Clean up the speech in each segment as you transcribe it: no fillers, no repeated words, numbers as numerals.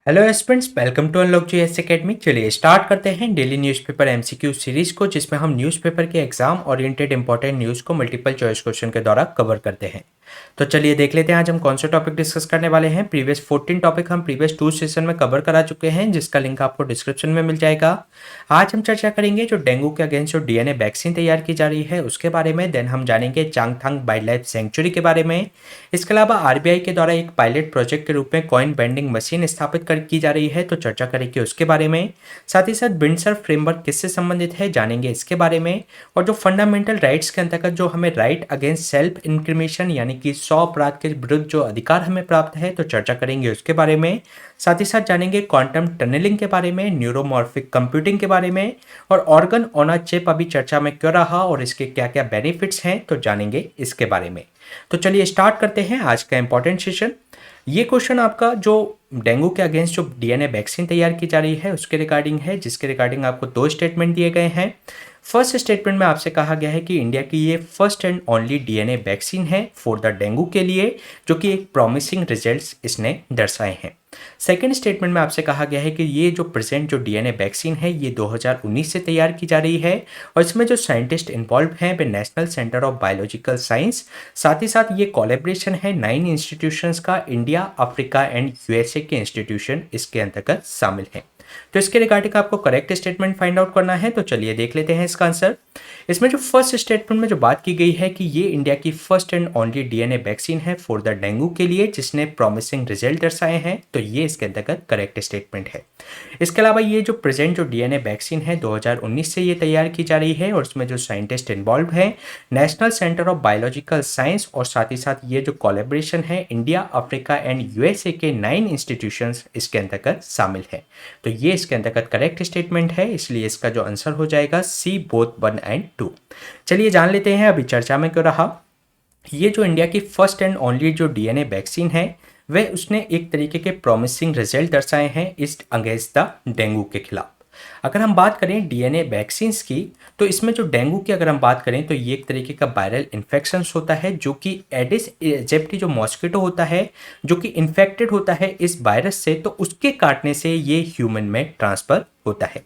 Hello students, welcome to unlock GS academy. चलिए start करते हैं डेली न्यूज़पेपर एमसीक्यू सीरीज को, जिसमें हम न्यूज़पेपर के एग्जाम ओरिएंटेड इंपॉर्टेंट न्यूज़ को मल्टीपल चॉइस क्वेश्चन के द्वारा कवर करते हैं। तो चलिए देख लेते हैं आज हम कौन से टॉपिक डिस्कस करने वाले हैं। प्रीवियस 14 टॉपिक हम प्रीवियस 2 सेशन में कवर करा चुके हैं, जिसका लिंक आपको डिस्क्रिप्शन में मिल जाएगा। आज हम चर्चा करेंगे जो डेंगू के अगेंस्ट जो डीएनए वैक्सीन तैयार की जा रही है उसके बारे में। देन हम जानेंगे चांगथांग वाइल्ड लाइफ सेंचुरी के बारे में। इसके अलावा आरबीआई के द्वारा एक पायलट प्रोजेक्ट के रूप में कॉइन बेंडिंग मशीन स्थापित की जा रही है, तो चर्चा करेंगे उसके बारे में। साथ ही साथ बिंडसर फ्रेमवर्क किससे संबंधित है जानेंगे इसके बारे में। और जो फंडामेंटल राइट्स के अंतर्गत जो हमें राइट अगेंस्ट सेल्फ इंक्रिमेशन यानी कि सौ अपराध के विरुद्ध जो अधिकार हमें प्राप्त है, तो चर्चा करेंगे उसके बारे में। साथ ही साथ जानेंगे क्वांटम टनलिंग के बारे में, न्यूरोमॉर्फिक कंप्यूटिंग के बारे में, और ऑर्गन ऑन अ चिप अभी चर्चा में क्यों रहा और इसके क्या क्या बेनिफिट्स हैं, तो जानेंगे इसके बारे में। तो चलिए स्टार्ट करते हैं आज का इंपॉर्टेंट सेशन। ये क्वेश्चन आपका जो डेंगू के अगेंस्ट जो डीएनए वैक्सीन तैयार की जा रही है उसके रिगार्डिंग है, जिसके रिगार्डिंग आपको दो स्टेटमेंट दिए गए हैं। फर्स्ट स्टेटमेंट में आपसे कहा गया है कि इंडिया की ये first and only DNA vaccine है फॉर द डेंगू के लिए, जो कि एक प्रॉमिसिंग रिजल्ट्स इसने दर्शाए हैं। सेकेंड स्टेटमेंट में आपसे कहा गया है कि ये जो प्रेजेंट जो डीएनए वैक्सीन है ये 2019 से तैयार की जा रही है, और इसमें जो साइंटिस्ट इन्वॉल्व हैं वे national centre of biological science, साथ ही साथ ये कोलैबोरेशन है 9 इंस्टीट्यूशंस का, इंडिया, अफ्रीका एंड यूएसए के इंस्टीट्यूशन इसके अंतर्गत शामिल हैं। तो इसके रिगार्डिंग आपको करेक्ट स्टेटमेंट फाइंड आउट करना है, तो चलिए देख लेते हैं इसका आंसर। इसमें जो फर्स्ट स्टेटमेंट में जो बात की गई है कि ये इंडिया की first and only DNA vaccine है फॉर द डेंगू के लिए जिसने प्रॉमिसिंग रिजल्ट दर्शाए हैं, तो ये इसके अंतर्गत करेक्ट स्टेटमेंट है। इसके अलावा ये जो प्रेजेंट जो डीएनए वैक्सीन है 2019 से ये तैयार की जा रही है, और इसमें जो साइंटिस्ट इन्वॉल्व हैं national centre of biological science, और साथ ही साथ ये जो कोलैबोरेशन है इंडिया, अफ्रीका एंड यूएसए के 9 इंस्टीट्यूशंस इसके अंतर्गत शामिल है। तो ये इसके अंतर्गत करेक्ट स्टेटमेंट है, इसलिए इसका जो आंसर हो जाएगा सी बोथ 1 एंड 2। चलिए जान लेते हैं अभी चर्चा में क्यों रहा। ये जो इंडिया की फर्स्ट एंड ओनली जो डीएनए वैक्सीन है वह उसने एक तरीके के प्रॉमिसिंग रिजल्ट दर्शाए हैं इस अगेंस्ट द डेंगू के खिलाफ। अगर हम बात करें डीएनए वैक्सीन्स की, तो इसमें जो डेंगू की अगर हम बात करें तो ये एक तरीके का वायरल इन्फेक्शन होता है, जो कि एडिस एजिप्टी जो मॉस्किटो होता है जो कि इन्फेक्टेड होता है इस वायरस से, तो उसके काटने से ये ह्यूमन में ट्रांसफर होता है।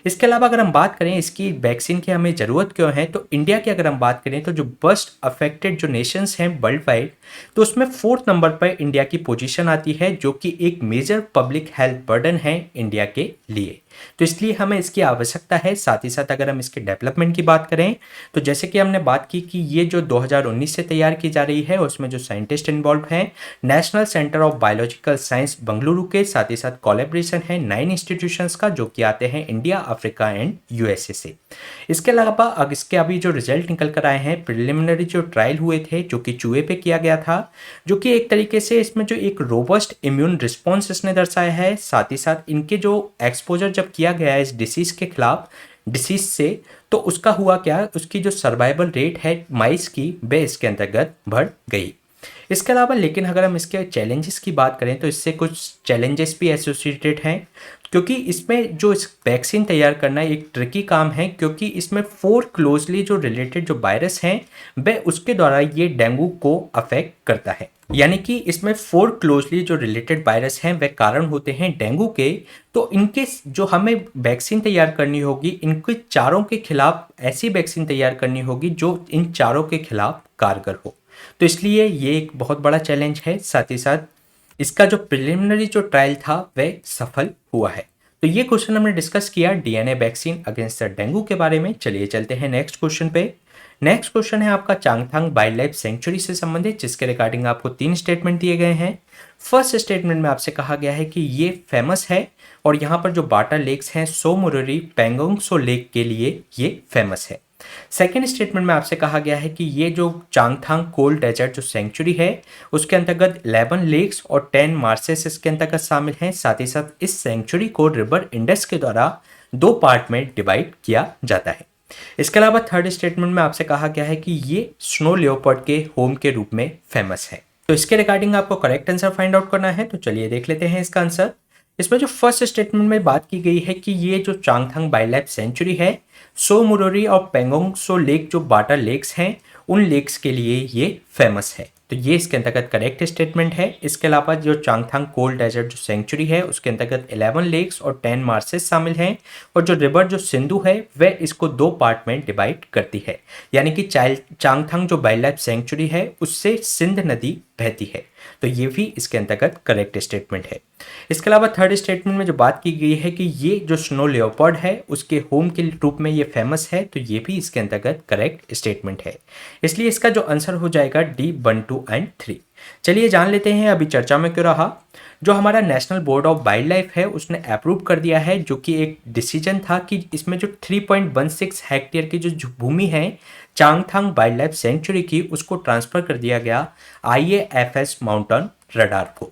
इसके अलावा अगर हम बात करें इसकी वैक्सीन की हमें ज़रूरत क्यों है, तो इंडिया की अगर हम बात करें तो जो बस्ट अफेक्टेड जो नेशंस हैं वर्ल्ड वाइड, तो उसमें 4th नंबर पर इंडिया की पोजीशन आती है, जो कि एक मेजर पब्लिक हेल्थ बर्डन है इंडिया के लिए। तो इसलिए हमें इसकी आवश्यकता है। साथ ही साथ अगर हम इसके डेवलपमेंट की बात करें तो जैसे कि हमने बात की कि ये जो 2019 से तैयार की जा रही है उसमें जो साइंटिस्ट इन्वॉल्व हैं national centre of biological science Bengaluru के, साथ ही साथ कोलैबोरेशन है 9 इंस्टीट्यूशंस का, जो कि आते हैं इंडिया, अफ्रीका एंड यूएसए से। इसके अलावा अब इसके अभी जो रिजल्ट निकल कर आए हैं, प्रिलिमिनरी जो ट्रायल हुए थे जो कि चूहे पे किया गया था, जो कि एक तरीके से इसमें जो एक रोबस्ट इम्यून रिस्पॉन्स इसने दर्शाया है। साथ ही साथ इनके जो एक्सपोजर जब किया गया है इस डिसीज के खिलाफ डिसीज से, तो उसका हुआ क्या, उसकी जो सर्वाइवल रेट है माइस की वह इसके अंतर्गत बढ़ गई। इसके अलावा लेकिन अगर हम इसके चैलेंजेस की बात करें तो इससे कुछ चैलेंजेस भी एसोसिएटेड हैं, क्योंकि इसमें जो इस वैक्सीन तैयार करना एक ट्रिकी काम है, क्योंकि इसमें 4 क्लोजली जो रिलेटेड जो वायरस हैं वह उसके द्वारा ये डेंगू को अफेक्ट करता है। यानी कि इसमें 4 क्लोजली जो रिलेटेड वायरस हैं वह कारण होते हैं डेंगू के। तो इनके जो हमें वैक्सीन तैयार करनी होगी, इनके चारों के खिलाफ ऐसी वैक्सीन तैयार करनी होगी जो इन चारों के खिलाफ कारगर हो। तो इसलिए ये एक बहुत बड़ा चैलेंज है। साथ ही साथ इसका जो प्रिलिमिनरी जो ट्रायल था वह सफल हुआ है। तो ये क्वेश्चन हमने डिस्कस किया DNA vaccine against the dengue के बारे में। चलिए चलते हैं नेक्स्ट क्वेश्चन पे। नेक्स्ट क्वेश्चन है आपका चांगथांग वाइल्ड लाइफ सेंचुरी से संबंधित, जिसके रिगार्डिंग आपको 3 स्टेटमेंट दिए गए हैं। फर्स्ट स्टेटमेंट में आपसे कहा गया है कि ये फेमस है, और यहाँ पर जो बाटा लेक्स हैं सो मुररी पेंगोंग सो लेक के लिए ये फेमस है। सेकेंड स्टेटमेंट में आपसे कहा गया है कि ये जो चांगथांग कोल्ड डेजर्ट जो सेंचुरी है उसके अंतर्गत 11 लेक्स और 10 मार्सेस इसके अंतर्गत शामिल हैं। साथ ही साथ इस सेंचुरी को रिवर इंडस के द्वारा 2 पार्ट में डिवाइड किया जाता है। इसके अलावा थर्ड स्टेटमेंट में आपसे कहा गया है कि ये स्नो लियोपर्ड के होम के रूप में फेमस है। तो इसके रिगार्डिंग आपको करेक्ट आंसर फाइंड आउट करना है, तो चलिए देख लेते हैं इसका आंसर। इसमें जो फर्स्ट स्टेटमेंट में बात की गई है कि ये जो चांगथांग वाइल्ड लाइफ सेंचुरी है सो मुरोरी और पेंगोंग सो लेक जो बाटा लेक्स हैं उन लेक्स के लिए ये फेमस है। तो ये इसके अंतर्गत करेक्ट स्टेटमेंट है। इसके अलावा जो चांगथांग कोल्ड डेजर्ट जो सेंचुरी है उसके अंतर्गत 11 लेक्स और 10 मार्सेस शामिल हैं, और जो रिवर जो सिंधु है वह इसको 2 पार्ट में डिवाइड करती है, यानी कि चांगथांग जो वाइल्ड लाइफ सेंचुरी है उससे सिंध नदी बहती है। तो ये भी इसके अंतर्गत करेक्ट स्टेटमेंट है। इसके अलावा थर्ड स्टेटमेंट में जो बात की गई है कि ये जो स्नो लेओपर्ड है उसके होम के रूप में ये फेमस है, तो ये भी इसके अंतर्गत करेक्ट स्टेटमेंट है। इसलिए इसका जो आंसर हो जाएगा डी 1, 2 एंड 3। चलिए जान लेते हैं अभी चर्चा में क्यों रहा। जो हमारा national board of wild life है उसने अप्रूव कर दिया है, जो कि एक डिसीजन था कि इसमें जो 3.16 हेक्टेयर की जो भूमि है चांगथांग वाइल्ड लाइफ सेंचुरी की, उसको ट्रांसफर कर दिया गया IAFS माउंटेन रडार को।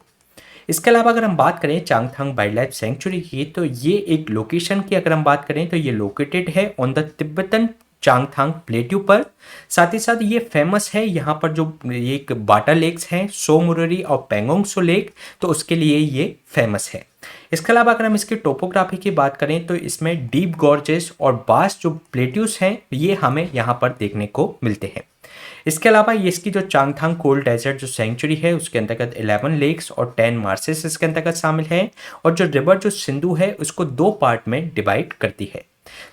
इसके अलावा अगर हम बात करें चांगथांग वाइल्ड लाइफ सेंचुरी की, तो ये एक लोकेशन की अगर हम बात करें तो ये लोकेटेड है on the Tibetan Changthang plateau पर। साथ ही साथ ये फेमस है यहाँ पर जो एक बाटा लेक्स हैं सोमुररी और पेंगोंग सो लेक, तो उसके लिए ये फेमस है। इसके अलावा अगर हम इसकी टोपोग्राफी की बात करें तो इसमें डीप गॉर्जेस और बास्ट जो प्लेट्यूस हैं ये हमें यहाँ पर देखने को मिलते हैं। इसके अलावा ये इसकी जो चांगथांग कोल्ड डेजर्ट जो सेंचुरी है उसके अंतर्गत 11 लेक्स और 10 मार्सेस इसके अंतर्गत शामिल है, और जो रिवर जो सिंधु है उसको 2 पार्ट में डिवाइड करती है।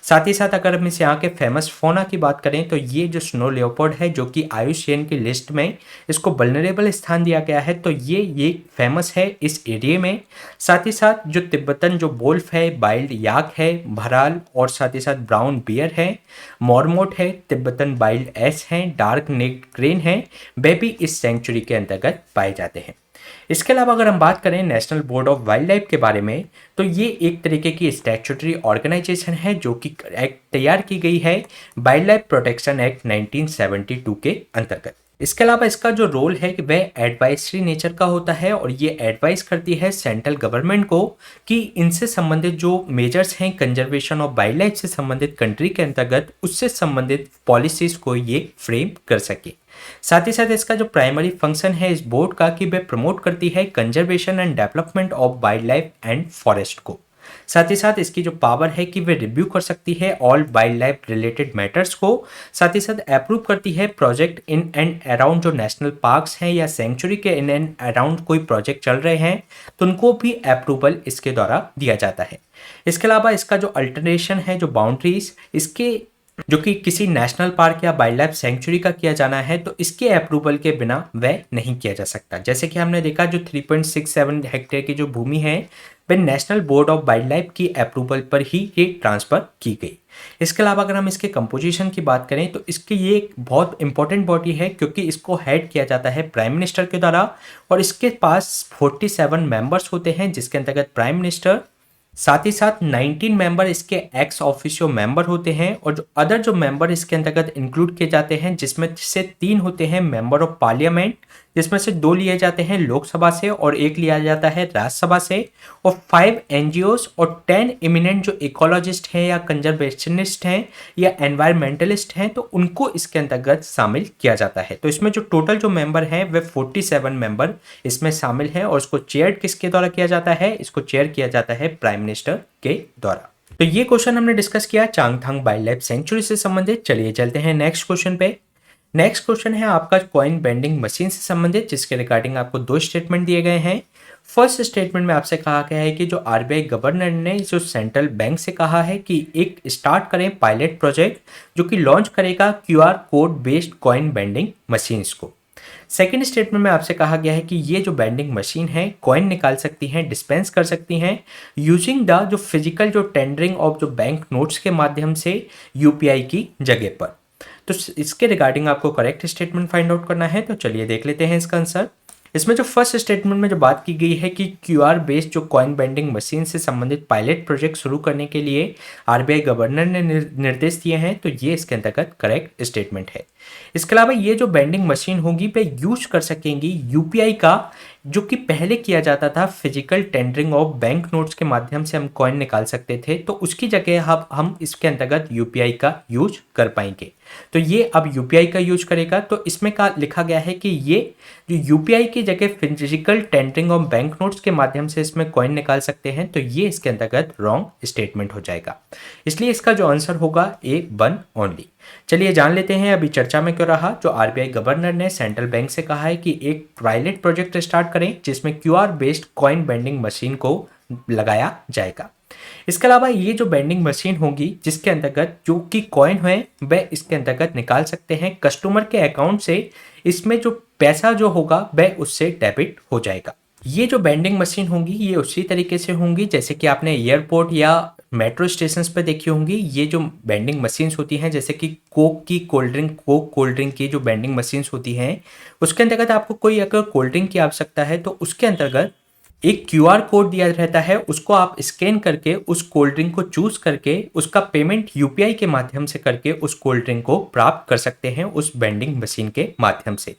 साथ ही साथ अगर हम इस यहाँ के फेमस फौना की बात करें तो ये जो स्नो लेओपर्ड है जो कि IUCN की लिस्ट में इसको वल्नरेबल स्थान दिया गया है, तो ये फेमस है इस एरिया में। साथ ही साथ जो तिब्बतन जो वोल्फ है, वाइल्ड याक है, भराल और साथ ही साथ ब्राउन बियर है, मॉर्मोट है, तिब्बतन वाइल्ड एस है, डार्क नेक्ड क्रेन है, वे भी इस सेंचुरी के अंतर्गत पाए जाते हैं। इसके अलावा अगर हम बात करें national board of wild life के बारे में, तो ये एक तरीके की स्टैट्यूटरी ऑर्गेनाइजेशन है जो कि एक्ट तैयार की गई है वाइल्ड लाइफ प्रोटेक्शन एक्ट 1972 के अंतर्गत। इसके अलावा इसका जो रोल है कि वह एडवाइजरी नेचर का होता है, और ये एडवाइस करती है सेंट्रल गवर्नमेंट को कि इनसे संबंधित जो मेजर्स हैं कंजर्वेशन ऑफ वाइल्ड लाइफ से संबंधित कंट्री के अंतर्गत उससे संबंधित पॉलिसीज को ये फ्रेम कर सके। साथ ही साथ इसका जो प्राइमरी फंक्शन है इस बोर्ड का कि वह प्रमोट करती है conservation and development of wild life and forest को। साथ ही साथ इसकी जो पावर है कि वे रिव्यू कर सकती है all wild life related matters को। साथ ही साथ अप्रूव करती है प्रोजेक्ट इन एंड अराउंड जो नेशनल पार्क्स हैं या सेंचुरी के इन एंड अराउंड कोई प्रोजेक्ट चल रहे हैं तो उनको भी अप्रूवल इसके द्वारा दिया जाता है। इसके अलावा इसका जो अल्टरनेशन है जो बाउंड्रीज इसके जो कि किसी नेशनल पार्क या वाइल्ड लाइफ सेंचुरी का किया जाना है तो इसके अप्रूवल के बिना वह नहीं किया जा सकता। जैसे कि हमने देखा जो 3.67 हेक्टेयर की जो भूमि है वह national board of wild life की अप्रूवल पर ही ये ट्रांसफर की गई। इसके अलावा अगर हम इसके कंपोजिशन की बात करें तो इसकी ये एक बहुत इंपॉर्टेंट बॉडी है क्योंकि इसको हेड किया जाता है प्राइम मिनिस्टर के द्वारा, और इसके पास 47 मेंबर्स होते हैं जिसके अंतर्गत प्राइम मिनिस्टर, साथ ही साथ 19 मेंबर इसके एक्स ऑफिशियो मेंबर होते हैं, और जो अदर जो मेंबर इसके अंतर्गत इंक्लूड किए जाते हैं जिसमें से 3 होते हैं मेंबर ऑफ पार्लियामेंट, जिसमें से 2 लिए जाते हैं लोकसभा से और 1 लिया जाता है राज्यसभा से, और 5 NGOs और 10 इमिनेंट जो इकोलॉजिस्ट हैं या कंजर्वेशनिस्ट हैं या एनवायरमेंटलिस्ट हैं तो उनको इसके अंतर्गत शामिल किया जाता है। तो इसमें जो टोटल जो मेंबर हैं वे 47 मेंबर इसमें शामिल हैं, और इसको चेयर किसके द्वारा किया जाता है? इसको चेयर किया जाता है प्राइम मिनिस्टर के द्वारा। तो ये क्वेश्चन हमने डिस्कस किया चांगथांग वाइल्ड लाइफ सेंचुरी से संबंधित। चलिए चलते हैं नेक्स्ट क्वेश्चन पे। नेक्स्ट क्वेश्चन है आपका कॉइन बेंडिंग मशीन से संबंधित, जिसके रिगार्डिंग आपको 2 स्टेटमेंट दिए गए हैं। फर्स्ट स्टेटमेंट में आपसे कहा गया है कि जो RBI गवर्नर ने जो सेंट्रल बैंक से कहा है कि एक स्टार्ट करें पायलट प्रोजेक्ट जो कि लॉन्च करेगा QR code based coin bending machines को। सेकेंड स्टेटमेंट में आपसे कहा गया है कि ये जो बेंडिंग मशीन है कॉइन निकाल सकती हैं, डिस्पेंस कर सकती हैं यूजिंग द जो फिजिकल जो टेंडरिंग ऑफ जो बैंक नोट्स के माध्यम से UPI की जगह पर। तो इसके रिगार्डिंग आपको करेक्ट स्टेटमेंट फाइंड आउट करना है, तो चलिए देख लेते हैं इसका आंसर। इसमें जो फर्स्ट स्टेटमेंट में जो बात की गई है कि QR बेस्ड जो कॉइन बेंडिंग मशीन से संबंधित पायलट प्रोजेक्ट शुरू करने के लिए RBI गवर्नर ने निर्देश दिए हैं, तो ये इसके अंतर्गत करेक्ट स्टेटमेंट है। इसके अलावा ये जो बेंडिंग मशीन होगी वे यूज कर सकेंगी UPI का, जो कि पहले किया जाता था physical tendering of bank notes के माध्यम से हम कॉइन निकाल सकते थे, तो उसकी जगह हम इसके अंतर्गत UPI का यूज कर पाएंगे। तो ये अब UPI का यूज करेगा, तो इसमें का लिखा गया है कि ये जो UPI की जगह physical tendering of bank notes के माध्यम से इसमें कॉइन निकाल सकते हैं, तो ये इसके अंतर्गत रॉन्ग स्टेटमेंट हो जाएगा। इसलिए इसका जो आंसर होगा A1 ओनली। चलिए जान लेते हैं अभी चर्चा में क्यों रहा। जो आरबीआई गवर्नर ने सेंट्रल बैंक से कहा है कि एक पायलट प्रोजेक्ट स्टार्ट करें जिसमें QR based coin bending machine को लगाया जाएगा। इसके अलावा ये जो बेंडिंग मशीन होगी जिसके अंतर्गत जो कि कॉइन है वह इसके अंतर्गत निकाल सकते हैं कस्टमर के अकाउंट से। इसमें जो पैसा जो होगा वह उससे डेबिट हो जाएगा। ये जो बेंडिंग मशीन होंगी ये उसी तरीके से होंगी जैसे कि आपने एयरपोर्ट या मेट्रो स्टेशन पे देखी होंगी। ये जो बेंडिंग मशीन्स होती हैं जैसे कि कोक कोल्ड ड्रिंक की जो बेंडिंग मशीन्स होती हैं उसके अंतर्गत आपको कोई अगर कोल्ड ड्रिंक की आवश्यकता है तो उसके अंतर्गत एक क्यूआर कोड दिया रहता है, उसको आप स्कैन करके उस कोल्ड ड्रिंक को चूज करके उसका पेमेंट यूपीआई के माध्यम से करके उस कोल्ड ड्रिंक को प्राप्त कर सकते हैं उस बेंडिंग मशीन के माध्यम से।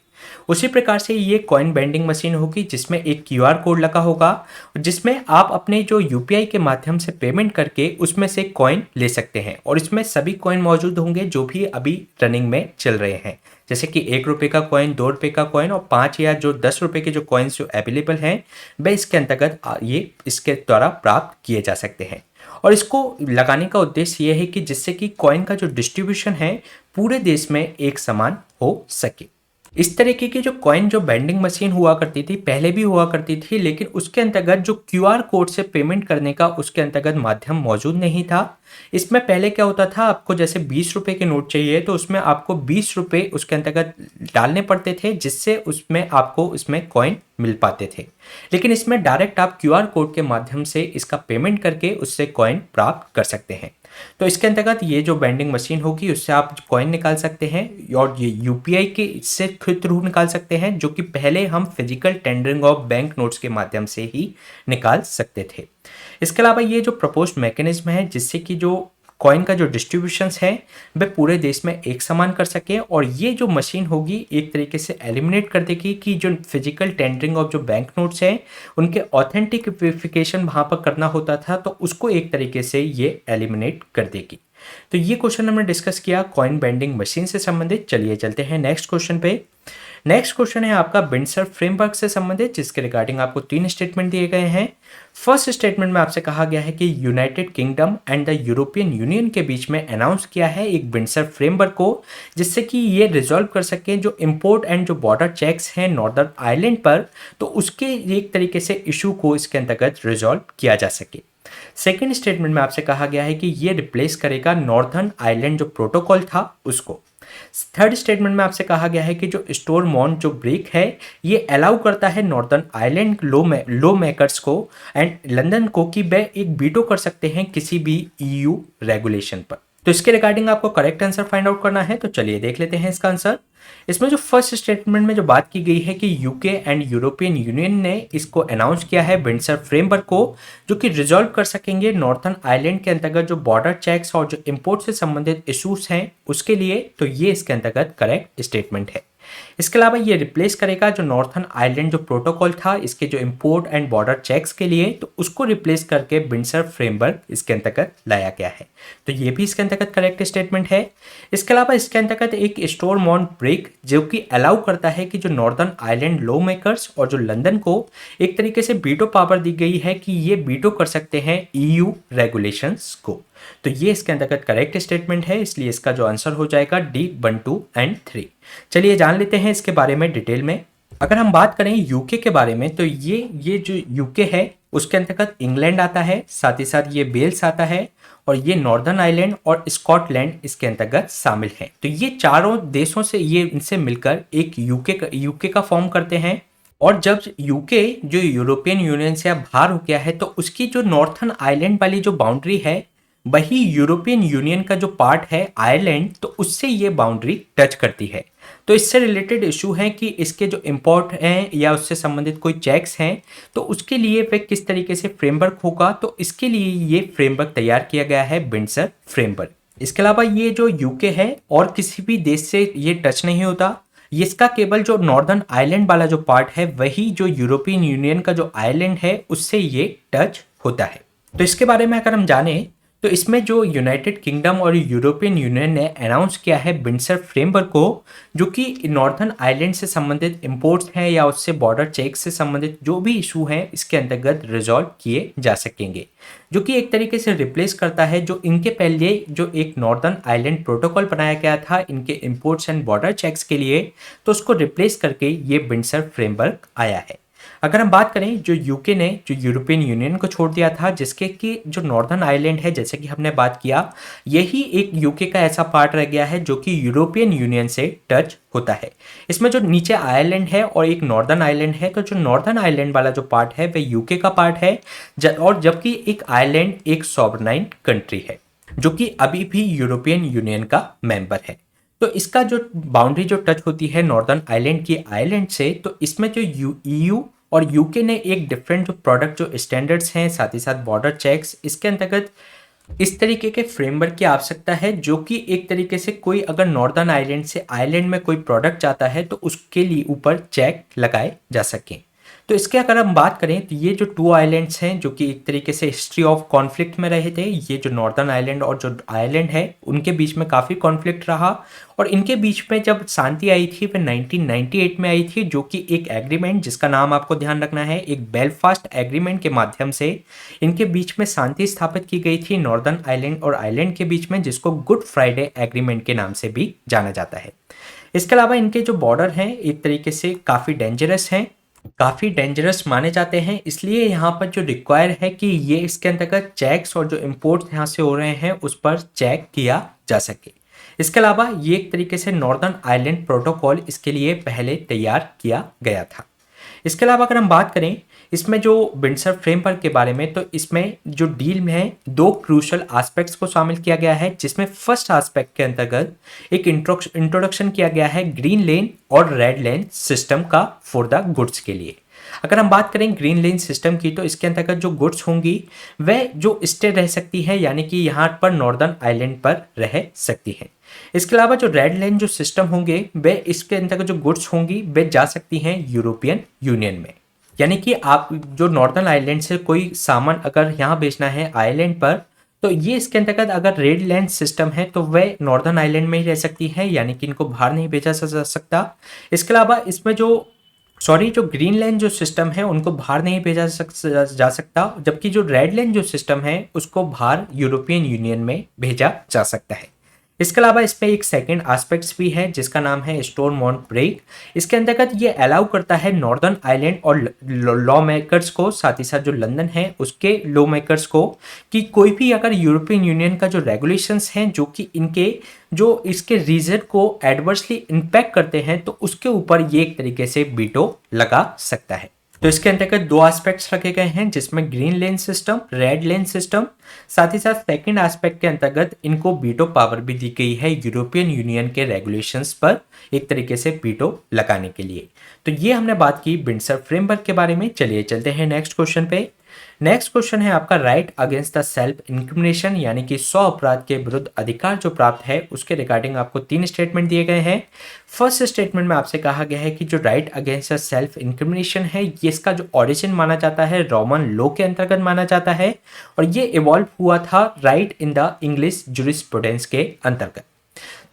उसी प्रकार से ये कॉइन बेंडिंग मशीन होगी जिसमें एक क्यूआर कोड लगा होगा जिसमें आप अपने जो यूपीआई के माध्यम से पेमेंट करके उसमें से कॉइन ले सकते हैं और इसमें सभी कॉइन मौजूद होंगे जो भी अभी रनिंग में चल रहे हैं, जैसे कि 1 रुपये का कॉइन, 2 रुपये का कॉइन और 5 या जो 10 रुपये के जो कॉइन्स जो अवेलेबल हैं वह इसके अंतर्गत ये इसके द्वारा प्राप्त किए जा सकते हैं। और इसको लगाने का उद्देश्य ये है कि जिससे कि कॉइन का जो डिस्ट्रीब्यूशन है पूरे देश में एक समान हो सके। इस तरीके की जो कॉइन जो बेंडिंग मशीन हुआ करती थी पहले भी हुआ करती थी, लेकिन उसके अंतर्गत जो क्यूआर कोड से पेमेंट करने का उसके अंतर्गत माध्यम मौजूद नहीं था। इसमें पहले क्या होता था, आपको जैसे 20 रुपये के नोट चाहिए तो उसमें आपको 20 रुपये उसके अंतर्गत डालने पड़ते थे जिससे उसमें आपको इसमें कॉइन मिल पाते थे। लेकिन इसमें डायरेक्ट आप क्यूआर कोड के माध्यम से इसका पेमेंट करके उससे कॉइन प्राप्त कर सकते हैं। तो इसके अंतर्गत ये जो बेंडिंग मशीन होगी उससे आप कॉइन निकाल सकते हैं और ये यूपीआई के से थ्रू निकाल सकते हैं, जो कि पहले हम physical tendering of bank notes के माध्यम से ही निकाल सकते थे। इसके अलावा ये जो प्रपोज्ड मैकेनिज्म है जिससे कि जो कॉइन का जो डिस्ट्रीब्यूशंस है वह पूरे देश में एक समान कर सके और ये जो मशीन होगी एक तरीके से एलिमिनेट कर देगी कि जो फिजिकल टेंडरिंग ऑफ जो बैंक नोट्स हैं उनके ऑथेंटिक वेरिफिकेशन वहाँ पर करना होता था, तो उसको एक तरीके से ये एलिमिनेट कर देगी। तो ये क्वेश्चन हमने डिस्कस किया कॉइन बेंडिंग मशीन से संबंधित। चलिए चलते हैं नेक्स्ट क्वेश्चन पे। नेक्स्ट क्वेश्चन है आपका बिंडसर फ्रेमवर्क से संबंधित जिसके रिगार्डिंग आपको 3 स्टेटमेंट दिए गए हैं। फर्स्ट स्टेटमेंट में आपसे कहा गया है कि United kingdom and the European union के बीच में अनाउंस किया है एक बिंडसर फ्रेमवर्क को जिससे कि ये रिजॉल्व कर सके जो इंपोर्ट एंड जो बॉर्डर चेक्स हैं नॉर्दर्न आयरलैंड पर, तो उसके एक तरीके से इशू को इसके अंतर्गत रिजॉल्व किया जा सके। सेकेंड स्टेटमेंट में आपसे कहा गया है कि ये रिप्लेस करेगा नॉर्दर्न आयरलैंड जो प्रोटोकॉल था उसको। थर्ड स्टेटमेंट में आपसे कहा गया है कि जो स्टोरमॉन्ट जो ब्रेक है ये अलाउ करता है नॉर्दर्न आयरलैंड लॉ मेकर्स को एंड लंदन को कि वह एक वीटो कर सकते हैं किसी भी ईयू रेगुलेशन पर। तो इसके रिगार्डिंग आपको करेक्ट आंसर फाइंड आउट करना है, तो चलिए देख लेते हैं इसका आंसर। इसमें जो फर्स्ट स्टेटमेंट में जो बात की गई है कि यूके एंड यूरोपियन यूनियन ने इसको अनाउंस किया है विंडसर फ्रेमवर्क को जो कि रिजॉल्व कर सकेंगे नॉर्थर्न आयरलैंड के अंतर्गत जो बॉर्डर चेक्स और जो इंपोर्ट से संबंधित इश्यूज हैं उसके लिए, तो ये इसके अंतर्गत करेक्ट स्टेटमेंट है। इसके अलावा ये रिप्लेस करेगा जो नॉर्थर्न आयरलैंड जो प्रोटोकॉल था इसके जो इंपोर्ट एंड बॉर्डर चेक्स के लिए, तो उसको रिप्लेस करके विंडसर फ्रेमवर्क इसके अंतर्गत लाया गया है, तो ये भी इसके अंतर्गत करेक्ट स्टेटमेंट है। इसके अलावा इसके अंतर्गत एक स्टोरमॉन्ट ब्रेक जो कि अलाउ करता है कि जो नॉर्दर्न आयरलैंड लॉ मेकर्स और जो लंदन को एक तरीके से वीटो पावर दी गई है कि ये वीटो कर सकते हैं ईयू रेगुलेशंस को, तो ये इसके अंतर्गत करेक्ट स्टेटमेंट है। इसलिए इसका जो आंसर हो जाएगा डी 1, 2 एंड 3। चलिए जान लेते हैं इसके बारे में डिटेल में। अगर हम बात करें यूके के बारे में तो ये जो यूके है उसके अंतर्गत इंग्लैंड आता है, साथ ही साथ ये वेल्स आता है और ये नॉर्दर्न आयरलैंड और स्कॉटलैंड इसके अंतर्गत शामिल हैं। तो ये चारों देशों से ये इनसे मिलकर एक यूके का फॉर्म करते हैं। और जब यूके जो यूरोपियन यूनियन से अब बाहर हो गया है तो उसकी जो नॉर्थर्न आयरलैंड वाली जो बाउंड्री है वही यूरोपियन यूनियन का जो पार्ट है आयरलैंड, तो उससे ये बाउंड्री टच करती है। तो इससे रिलेटेड इशू है कि इसके जो इंपोर्ट हैं या उससे संबंधित कोई चेक्स हैं तो उसके लिए वे किस तरीके से फ्रेमवर्क होगा, तो इसके लिए ये फ्रेमवर्क तैयार किया गया है विंडसर फ्रेमवर्क। इसके अलावा ये जो यूके है और किसी भी देश से ये टच नहीं होता, इसका केवल जो नॉर्दर्न आयरलैंड वाला जो पार्ट है वही जो यूरोपियन यूनियन का जो आयरलैंड है उससे ये टच होता है। तो इसके बारे में अगर हम जाने तो इसमें जो यूनाइटेड किंगडम और यूरोपियन यूनियन ने अनाउंस किया है विंडसर फ्रेमवर्क को, जो कि नॉर्थर्न आइलैंड से संबंधित इंपोर्ट्स हैं या उससे बॉर्डर चेक से संबंधित जो भी इशू हैं इसके अंतर्गत रिजॉल्व किए जा सकेंगे, जो कि एक तरीके से रिप्लेस करता है जो इनके पहले जो एक नॉर्दर्न आइलैंड प्रोटोकॉल बनाया गया था इनके इंपोर्ट्स एंड बॉर्डर चेक्स के लिए, तो उसको रिप्लेस करके ये विंडसर फ्रेमवर्क आया है। अगर हम बात करें जो यूके ने जो यूरोपियन यूनियन को छोड़ दिया था, जिसके कि जो नॉर्दर्न आइलैंड है जैसे कि हमने बात किया, यही एक यूके का ऐसा पार्ट रह गया है जो कि यूरोपियन यूनियन से टच होता है। इसमें जो नीचे आयरलैंड है और एक नॉर्दर्न आइलैंड है, तो जो नॉर्दर्न आइलैंड वाला जो पार्ट है वह यूके का पार्ट है, और जबकि एक आइलैंड एक सॉवरेन कंट्री है जो कि अभी भी यूरोपियन यूनियन का मेंबर है। तो इसका जो बाउंड्री जो टच होती है नॉर्दर्न आइलैंड की आइलैंड से, तो इसमें जो ईयू और यूके ने एक डिफरेंट जो प्रोडक्ट जो स्टैंडर्ड्स हैं साथ ही साथ बॉर्डर चेक्स इसके अंतर्गत इस तरीके के फ्रेमवर्क की आवश्यकता है, जो कि एक तरीके से कोई अगर नॉर्दर्न आइलैंड से आइलैंड में कोई प्रोडक्ट जाता है तो उसके लिए ऊपर चेक लगाए जा सकें। तो इसके अगर हम बात करें तो ये जो टू आइलैंड्स हैं जो कि एक तरीके से हिस्ट्री ऑफ कॉन्फ्लिक्ट में रहे थे, ये जो नॉर्दर्न आइलैंड और जो आइलैंड है उनके बीच में काफ़ी कॉन्फ्लिक्ट रहा, और इनके बीच में जब शांति आई थी वह 1998 में आई थी, जो कि एक एग्रीमेंट जिसका नाम आपको ध्यान रखना है एक बेलफास्ट एग्रीमेंट के माध्यम से इनके बीच में शांति स्थापित की गई थी नॉर्दर्न आइलैंड और आइलैंड के बीच में, जिसको गुड फ्राइडे एग्रीमेंट के नाम से भी जाना जाता है। इसके अलावा इनके जो बॉर्डर हैं एक तरीके से काफ़ी डेंजरस हैं, काफ़ी डेंजरस माने जाते हैं, इसलिए यहाँ पर जो रिक्वायर है कि ये इसके अंतर्गत चेक्स और जो इम्पोर्ट यहाँ से हो रहे हैं उस पर चेक किया जा सके। इसके अलावा ये एक तरीके से नॉर्दर्न आइलैंड प्रोटोकॉल इसके लिए पहले तैयार किया गया था। इसके अलावा अगर हम बात करें इसमें जो विंडसर फ्रेमवर्क के बारे में, तो इसमें जो डील में है दो क्रूशल एस्पेक्ट्स को शामिल किया गया है, जिसमें फर्स्ट एस्पेक्ट के अंतर्गत एक इंट्रोडक्शन किया गया है ग्रीन लेन और रेड लेन सिस्टम का फॉर द गुड्स के लिए। अगर हम बात करें ग्रीन लेन सिस्टम की, तो इसके अंतर्गत जो गुड्स होंगी वह जो स्टे रह सकती है, यानी कि यहाँ पर नॉर्दर्न आइलैंड पर रह सकती है। इसके अलावा जो रेड लाइन जो सिस्टम होंगे वे इसके अंतर्गत जो गुड्स होंगी वे जा सकती हैं यूरोपियन यूनियन में, यानी कि आप जो नॉर्दर्न आइलैंड से कोई सामान अगर यहाँ बेचना है आइलैंड पर, तो ये इसके अंतर्गत अगर रेड लैंड सिस्टम है तो वह नॉर्दर्न आइलैंड में ही रह सकती है, यानी कि इनको बाहर नहीं भेजा जा सकता। इसके अलावा इसमें जो ग्रीन लैंड जो सिस्टम है उनको बाहर नहीं भेजा जा सकता, जबकि जो रेड लैंड जो सिस्टम है उसको बाहर यूरोपियन यूनियन में भेजा जा सकता है। इसके अलावा इसमें एक सेकंड एस्पेक्ट्स भी है जिसका नाम है स्टोरमॉन्ट ब्रेक। इसके अंतर्गत ये अलाउ करता है नॉर्दर्न आइलैंड और लॉ मेकर्स को, साथ ही साथ जो लंदन है उसके लॉ मेकर्स को, कि कोई भी अगर यूरोपियन यूनियन का जो रेगुलेशंस हैं जो कि इनके जो इसके रीजन को एडवर्सली इम्पैक्ट करते हैं, तो उसके ऊपर ये एक तरीके से वीटो लगा सकता है। तो इसके अंतर्गत दो एस्पेक्ट्स रखे गए हैं जिसमें ग्रीन लेन सिस्टम, रेड लेन सिस्टम, साथ ही साथ सेकंड एस्पेक्ट के अंतर्गत इनको वीटो पावर भी दी गई है यूरोपियन यूनियन के रेगुलेशंस पर एक तरीके से वीटो लगाने के लिए। तो ये हमने बात की विंडसर फ्रेमवर्क के बारे में। चलिए चलते हैं नेक्स्ट क्वेश्चन पे। नेक्स्ट क्वेश्चन है आपका right against the self incrimination, यानी कि 100 अपराध के विरुद्ध अधिकार जो प्राप्त है उसके रिगार्डिंग आपको 3 स्टेटमेंट दिए गए हैं। फर्स्ट स्टेटमेंट में आपसे कहा गया है कि जो right against the self incrimination है ये इसका जो ओरिजिन माना जाता है रोमन लॉ के अंतर्गत माना जाता है, और ये इवॉल्व हुआ था right in the English jurisprudence के अंतर्गत।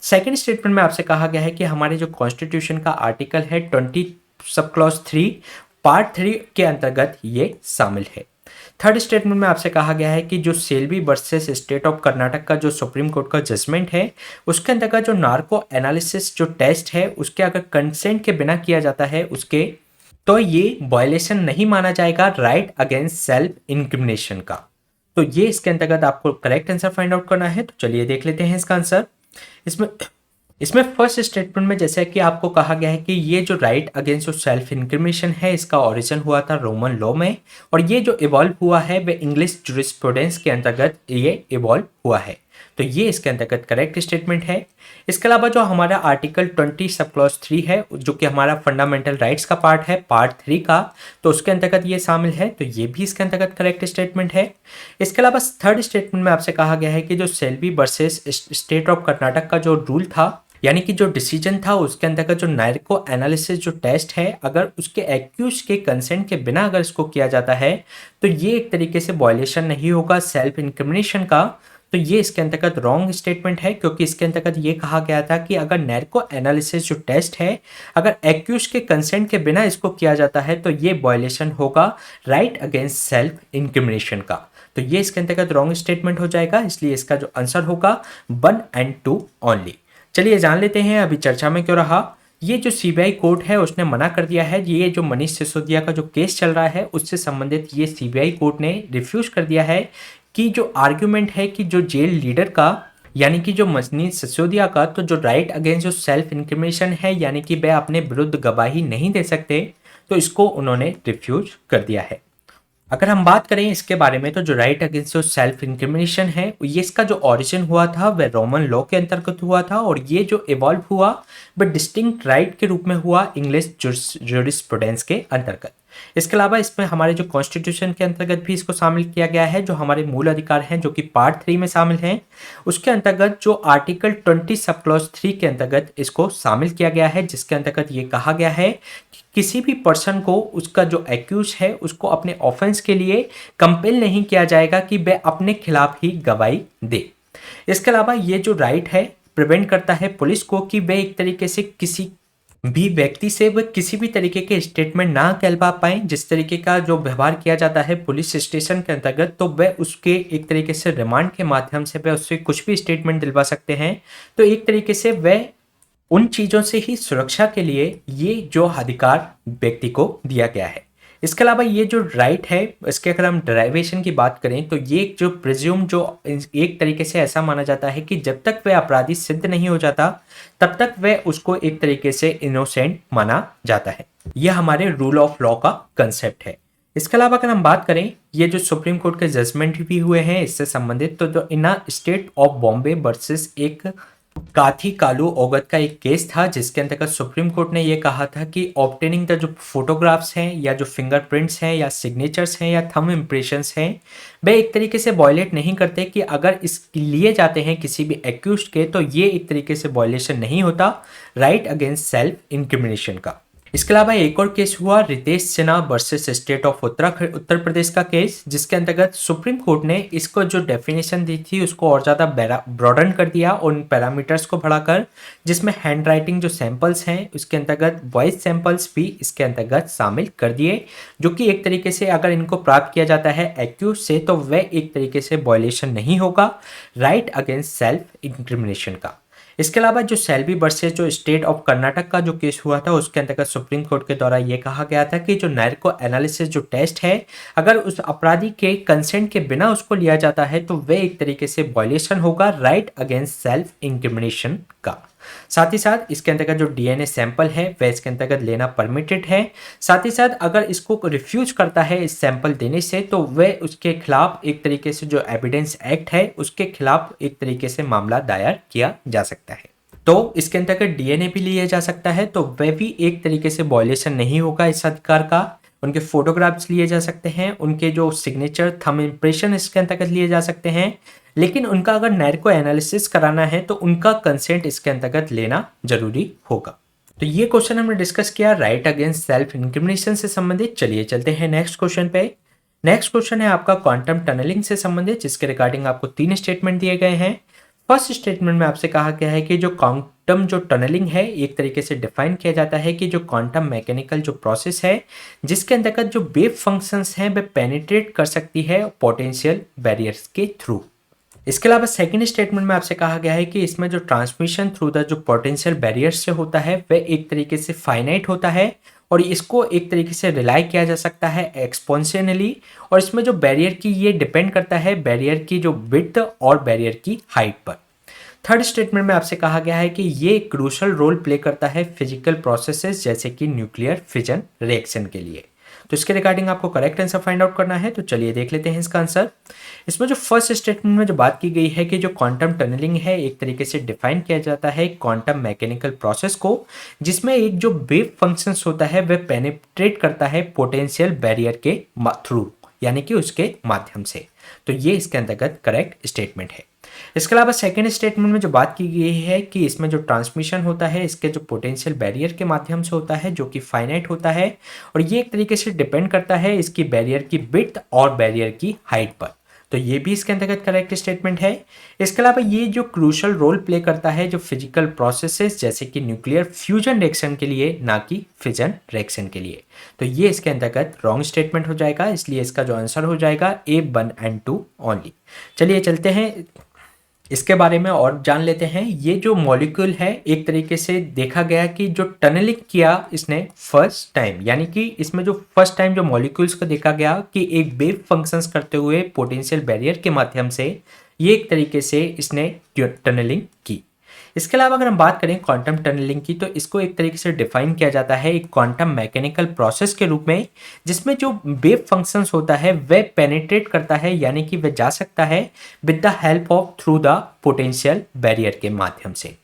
सेकेंड स्टेटमेंट में आपसे कहा गया है कि हमारे जो कॉन्स्टिट्यूशन का आर्टिकल है 20 सब क्लॉज 3 पार्ट 3 के अंतर्गत ये शामिल है। थर्ड स्टेटमेंट में आपसे कहा गया है कि जो Selvi versus state of Karnataka का जो सुप्रीम कोर्ट का जजमेंट है उसके अंतर्गत जो नार्को एनालिसिस जो टेस्ट है उसके अगर कंसेंट के बिना किया जाता है उसके, तो ये वायलेशन नहीं माना जाएगा राइट अगेंस्ट सेल्फ इंक्रिमिनेशन का। तो ये इसके अंतर्गत आपको करेक्ट आंसर फाइंड आउट करना है। तो चलिए देख लेते हैं इसका आंसर। इसमें फर्स्ट स्टेटमेंट में जैसे कि आपको कहा गया है कि ये जो राइट अगेंस्ट सेल्फ इंक्रिमिनेशन है इसका ओरिजिन हुआ था रोमन लॉ में, और ये जो इवॉल्व हुआ है वह इंग्लिश जूरिस्प्रूडेंस के अंतर्गत ये इवॉल्व हुआ है। तो ये इसके अंतर्गत करेक्ट स्टेटमेंट है। इसके अलावा जो हमारा आर्टिकल 20 सब क्लॉज 3 है जो कि हमारा फंडामेंटल राइट्स का पार्ट है पार्ट 3 का, तो उसके अंतर्गत ये शामिल है, तो ये भी इसके अंतर्गत करेक्ट स्टेटमेंट है। इसके अलावा थर्ड स्टेटमेंट में आपसे कहा गया है कि जो Selvi versus state of Karnataka का जो रूल था, यानी कि जो डिसीजन था उसके अंतर्गत जो नार्को एनालिसिस जो टेस्ट है अगर उसके एक्यूज के कंसेंट के बिना अगर इसको किया जाता है तो ये एक तरीके से वायलेशन नहीं होगा सेल्फ इंक्रिमिनेशन का। तो ये इसके अंतर्गत रॉन्ग स्टेटमेंट है, क्योंकि इसके अंतर्गत ये कहा गया था कि अगर नैर्को एनालिसिस जो टेस्ट है अगर एक्यूज के कंसेंट के बिना इसको किया जाता है तो ये वायलेशन होगा राइट अगेंस्ट सेल्फ इंक्रिमिनेशन का। तो ये इसके अंतर्गत रॉन्ग स्टेटमेंट हो जाएगा, इसलिए इसका जो आंसर होगा 1 और 2 ओनली। चलिए जान लेते हैं अभी चर्चा में क्यों रहा। ये जो सीबीआई कोर्ट है उसने मना कर दिया है, ये जो मनीष सिसोदिया का जो केस चल रहा है उससे संबंधित ये सीबीआई कोर्ट ने रिफ्यूज कर दिया है कि जो आर्ग्यूमेंट है कि जो जेल लीडर का यानी कि जो मनीष सिसोदिया का तो जो राइट अगेंस्ट जो सेल्फ इंक्रिमिनेशन है यानी कि वह अपने विरुद्ध गवाही नहीं दे सकते, तो इसको उन्होंने रिफ्यूज कर दिया है। अगर हम बात करें इसके बारे में तो जो राइट अगेंस्ट जो सेल्फ इंक्रिमिनेशन है ये इसका जो ओरिजिन हुआ था वह रोमन लॉ के अंतर्गत हुआ था, और ये जो इवॉल्व हुआ वह डिस्टिंक्ट राइट के रूप में हुआ इंग्लिश जूरिस्प्रूडेंस के अंतर्गत। इसके अलावा इसमें हमारे जो कॉन्स्टिट्यूशन के अंतर्गत भी इसको शामिल किया गया है, जो हमारे मूल अधिकार हैं जो कि पार्ट 3 में शामिल हैं, उसके अंतर्गत जो आर्टिकल 20 सब क्लॉज 3 के अंतर्गत इसको शामिल किया गया है, जिसके अंतर्गत ये कहा गया है कि किसी भी पर्सन को उसका जो एक्यूज है उसको अपने ऑफेंस के लिए कंपेल नहीं किया जाएगा कि वह अपने खिलाफ ही गवाही दे। इसके अलावा ये जो राइट है प्रिवेंट करता है पुलिस को कि वह एक तरीके से किसी भी व्यक्ति से वह किसी भी तरीके के स्टेटमेंट ना कहलवा पाए। जिस तरीके का जो व्यवहार किया जाता है पुलिस स्टेशन के अंतर्गत, तो वह उसके एक तरीके से रिमांड के माध्यम से वह उससे कुछ भी स्टेटमेंट दिलवा सकते हैं। तो एक तरीके से वह उन चीज़ों से ही सुरक्षा के लिए ये जो अधिकार व्यक्ति को दिया गया है। इसके अलावा ये जो राइट है इसके अगर हम डेराइवेशन की बात करें तो ये जो प्रिज्यूम जो एक तरीके से ऐसा माना जाता है कि जब तक वह अपराधी सिद्ध नहीं हो जाता तब तक वह उसको एक तरीके से इनोसेंट माना जाता है। यह हमारे रूल ऑफ लॉ का कंसेप्ट है। इसके अलावा अगर हम बात करें ये जो सुप्रीम कोर्ट के जजमेंट भी हुए हैं इससे संबंधित, तो जो इन स्टेट ऑफ बॉम्बे वर्सेस एक काथी कालू औगत का एक केस था, जिसके अंतर्गत सुप्रीम कोर्ट ने यह कहा था कि ऑब्टेनिंग द जो फोटोग्राफ्स हैं या जो फिंगरप्रिंट्स हैं या सिग्नेचर्स हैं या थंब इम्प्रेशंस हैं वे एक तरीके से वॉयलेट नहीं करते कि अगर इस लिए जाते हैं किसी भी एक्यूज्ड के, तो ये एक तरीके से वॉयलेशन नहीं होता राइट अगेंस्ट सेल्फ इंक्रिमिनेशन का। इसके अलावा एक और केस हुआ Ritesh Sinha versus state of Uttar Pradesh का केस, जिसके अंतर्गत सुप्रीम कोर्ट ने इसको जो डेफिनेशन दी थी उसको और ज़्यादा ब्रॉडन कर दिया उन पैरामीटर्स को बढ़ाकर, जिसमें हैंड राइटिंग जो सैंपल्स हैं उसके अंतर्गत वॉइस सैंपल्स भी इसके अंतर्गत शामिल कर दिए, जो कि एक तरीके से अगर इनको प्राप्त किया जाता है एक्यूज से तो वह एक तरीके से वॉयलेशन नहीं होगा राइट अगेंस्ट सेल्फ इंक्रिमिनेशन का। इसके अलावा जो सेल्वी वर्सेस जो स्टेट ऑफ कर्नाटक का जो केस हुआ था उसके अंतर्गत सुप्रीम कोर्ट के द्वारा ये कहा गया था कि जो नैर्को एनालिसिस जो टेस्ट है अगर उस अपराधी के कंसेंट के बिना उसको लिया जाता है तो वह एक तरीके से वॉयलेशन होगा राइट अगेंस्ट सेल्फ इंक्रिमिनेशन का। साथ ही साथ इसके अंतर्गत जो डीएनए सैंपल है वह इसके अंतर्गत लेना परमिटेड है। साथ ही साथ अगर इसको रिफ्यूज करता है इस सैंपल देने से तो वह उसके खिलाफ एक तरीके से जो एविडेंस एक्ट है उसके खिलाफ एक तरीके से मामला दायर किया जा सकता है। तो इसके अंतर्गत डीएनए भी लिया जा सकता है, तो वह भी एक तरीके से वॉयलेशन नहीं होगा इस अधिकार का। उनके फोटोग्राफ्स लिए जा सकते हैं, उनके जो सिग्नेचर थंब इम्प्रेशन इसके अंतर्गत लिए जा सकते हैं, लेकिन उनका अगर नैर्को एनालिसिस कराना है तो उनका कंसेंट इसके अंतर्गत लेना जरूरी होगा। तो ये क्वेश्चन हमने डिस्कस किया राइट अगेंस्ट सेल्फ इंक्रिमिनेशन से संबंधित। चलिए चलते हैं नेक्स्ट क्वेश्चन पे। नेक्स्ट क्वेश्चन है आपका क्वांटम टनलिंग से संबंधित, जिसके रिगार्डिंग आपको 3 स्टेटमेंट दिए गए हैं। फर्स्ट स्टेटमेंट में आपसे कहा गया है कि जो क्वांटम जो टनलिंग है एक तरीके से डिफाइन किया जाता है कि जो क्वांटम मैकेनिकल जो प्रोसेस है जिसके अंतर्गत जो वेव फंक्शंस हैं वह पेनिट्रेट कर सकती है पोटेंशियल बैरियर्स के थ्रू। इसके अलावा सेकंड स्टेटमेंट में आपसे कहा गया है कि इसमें जो ट्रांसमिशन थ्रू द जो पोटेंशियल बैरियर्स से होता है वह एक तरीके से फाइनाइट होता है और इसको एक तरीके से रिलाई किया जा सकता है एक्सपोनेंशियली, और इसमें जो बैरियर की ये डिपेंड करता है बैरियर की जो विड्थ और बैरियर की हाइट पर। थर्ड स्टेटमेंट में आपसे कहा गया है कि ये क्रूशल रोल प्ले करता है फिजिकल प्रोसेसेस जैसे कि न्यूक्लियर फिजन रिएक्शन के लिए। तो इसके रिगार्डिंग आपको करेक्ट आंसर फाइंड आउट करना है, तो चलिए देख लेते हैं इसका आंसर। इसमें जो फर्स्ट स्टेटमेंट में जो बात की गई है कि जो क्वांटम टनलिंग है एक तरीके से डिफाइन किया जाता है क्वांटम मैकेनिकल प्रोसेस को, जिसमें एक जो वेव फंक्शंस होता है वह पेनिट्रेट करता है पोटेंशियल बैरियर के थ्रू यानी कि उसके माध्यम से। तो ये इसके अंतर्गत करेक्ट स्टेटमेंट है। इसके अलावा सेकेंड स्टेटमेंट में जो बात की गई है कि इसमें जो ट्रांसमिशन होता है इसके जो पोटेंशियल बैरियर के माध्यम से होता है जो कि फाइनाइट होता है, और ये एक तरीके से डिपेंड करता है इसकी बैरियर की विड्थ और बैरियर की हाइट पर। तो ये भी इसके अंतर्गत करेक्ट स्टेटमेंट है। इसके अलावा ये जो क्रूशल रोल प्ले करता है जो फिजिकल प्रोसेसेस जैसे कि न्यूक्लियर फ्यूजन रिएक्शन के लिए, ना कि फिजन रिएक्शन के लिए। तो ये इसके अंतर्गत रॉन्ग स्टेटमेंट हो जाएगा, इसलिए इसका जो आंसर हो जाएगा A1 एंड 2 ओनली। चलिए चलते हैं इसके बारे में और जान लेते हैं। ये जो मॉलिक्यूल है एक तरीके से देखा गया कि जो टनलिंग किया इसने फर्स्ट टाइम, यानी कि इसमें जो फर्स्ट टाइम जो मॉलिक्यूल्स को देखा गया कि एक वेव फंक्शंस करते हुए पोटेंशियल बैरियर के माध्यम से ये एक तरीके से इसने टनलिंग की। इसके अलावा अगर हम बात करें क्वांटम टनलिंग की, तो इसको एक तरीके से डिफाइन किया जाता है एक क्वांटम मैकेनिकल प्रोसेस के रूप में, जिसमें जो वेव फंक्शंस होता है वह पेनिट्रेट करता है, यानी कि वह जा सकता है with the help of through the potential barrier के माध्यम से।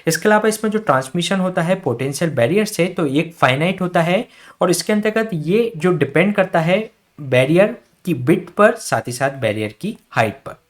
इसके अलावा इसमें जो ट्रांसमिशन होता है पोटेंशियल बैरियर से, तो एक फाइनाइट होता है और इसके अंतर्गत ये जो डिपेंड करता है बैरियर की विड्थ पर, साथ ही साथ बैरियर की हाइट पर।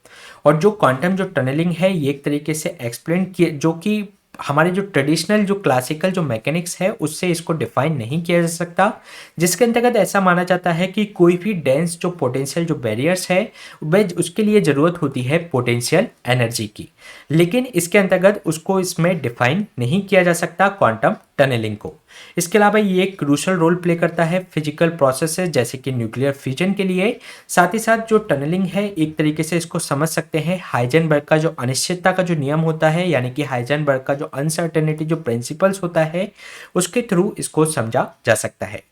और जो क्वांटम जो टनलिंग है ये एक तरीके से एक्सप्लेन किए, जो कि हमारे जो ट्रेडिशनल जो क्लासिकल जो मैकेनिक्स है उससे इसको डिफाइन नहीं किया जा सकता, जिसके अंतर्गत ऐसा माना जाता है कि कोई भी डेंस जो पोटेंशियल जो बैरियर्स है वह उसके लिए ज़रूरत होती है पोटेंशियल एनर्जी की, लेकिन इसके अंतर्गत उसको इसमें डिफाइन नहीं किया जा सकता क्वांटम टनलिंग को। इसके अलावा ये एक क्रूशल रोल प्ले करता है फिजिकल प्रोसेसेस जैसे कि न्यूक्लियर फ्यूजन के लिए। साथ ही साथ जो टनलिंग है एक तरीके से इसको समझ सकते हैं हाइजेनबर्ग का जो अनिश्चितता का जो नियम होता है, यानी कि हाइजेनबर्ग का जो अनसर्टेनिटी जो प्रिंसिपल्स होता है उसके थ्रू इसको समझा जा सकता है।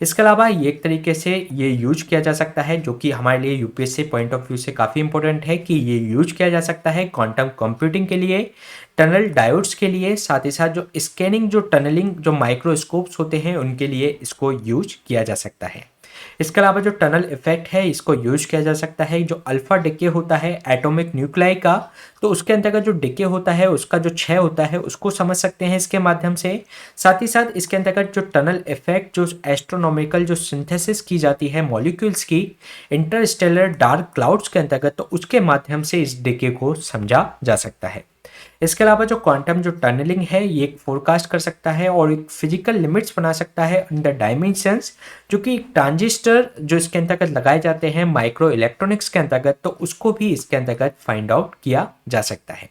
इसके अलावा ये एक तरीके से ये यूज किया जा सकता है, जो कि हमारे लिए यूपीएससी पॉइंट ऑफ व्यू से काफ़ी इंपॉर्टेंट है कि ये यूज किया जा सकता है क्वांटम कंप्यूटिंग के लिए, टनल डायोड्स के लिए, साथ ही साथ जो स्कैनिंग जो टनलिंग जो माइक्रोस्कोप्स होते हैं उनके लिए इसको यूज किया जा सकता है। इसके अलावा जो टनल इफेक्ट है इसको यूज किया जा सकता है, जो अल्फा डिके होता है एटॉमिक न्यूक्लाई का, तो उसके अंतर्गत जो डिके होता है उसका जो क्षय होता है उसको समझ सकते हैं इसके माध्यम से। साथ ही साथ इसके अंतर्गत जो टनल इफेक्ट जो एस्ट्रोनॉमिकल जो सिंथेसिस की जाती है मॉलिक्यूल्स की इंटरस्टेलर डार्क क्लाउड्स के अंतर्गत, तो उसके माध्यम से इस डिके को समझा जा सकता है। इसके अलावा जो क्वांटम जो टनलिंग है ये एक फोरकास्ट कर सकता है और एक फिजिकल लिमिट्स बना सकता है इन द डायमेंशंस, जो कि ट्रांजिस्टर जो इसके अंतर्गत लगाए जाते हैं माइक्रो इलेक्ट्रॉनिक्स के अंतर्गत, तो उसको भी इसके अंतर्गत फाइंड आउट किया जा सकता है।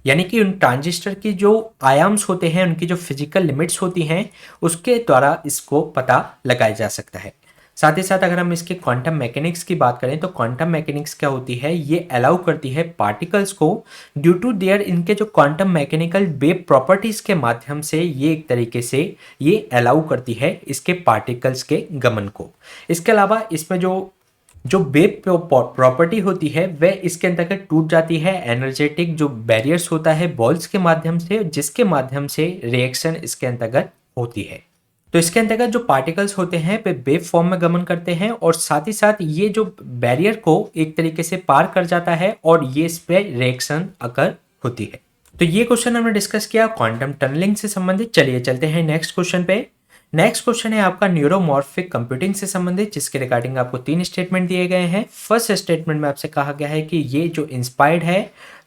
यानी कि उन ट्रांजिस्टर की जो आयाम्स होते हैं उनकी जो फिजिकल लिमिट्स होती हैं उसके द्वारा इसको पता लगाया जा सकता है। साथ ही साथ अगर हम इसके क्वांटम मैकेनिक्स की बात करें तो क्वांटम मैकेनिक्स क्या होती है, ये अलाउ करती है पार्टिकल्स को ड्यू टू देयर इनके जो क्वांटम मैकेनिकल वेव प्रॉपर्टीज के माध्यम से ये एक तरीके से ये अलाउ करती है इसके पार्टिकल्स के गमन को। इसके अलावा इसमें जो वेव प्रॉपर्टी होती है वह इसके अंतर्गत टूट जाती है एनर्जेटिक जो बैरियर्स होता है बॉल्स के माध्यम से, जिसके माध्यम से रिएक्शन इसके अंतर्गत होती है। तो इसके अंतर्गत जो पार्टिकल्स होते हैं वे वेव फॉर्म में गमन करते हैं और साथ ही साथ ये जो बैरियर को एक तरीके से पार कर जाता है और ये इस पे रिएक्शन अकर होती है। तो ये क्वेश्चन हमने डिस्कस किया क्वांटम टनलिंग से संबंधित। चलिए चलते हैं नेक्स्ट क्वेश्चन पे। नेक्स्ट क्वेश्चन है आपका न्यूरोमॉर्फिक कंप्यूटिंग से संबंधित, जिसके रिगार्डिंग आपको 3 स्टेटमेंट दिए गए हैं। फर्स्ट स्टेटमेंट में आपसे कहा गया है कि ये जो इंस्पायर्ड है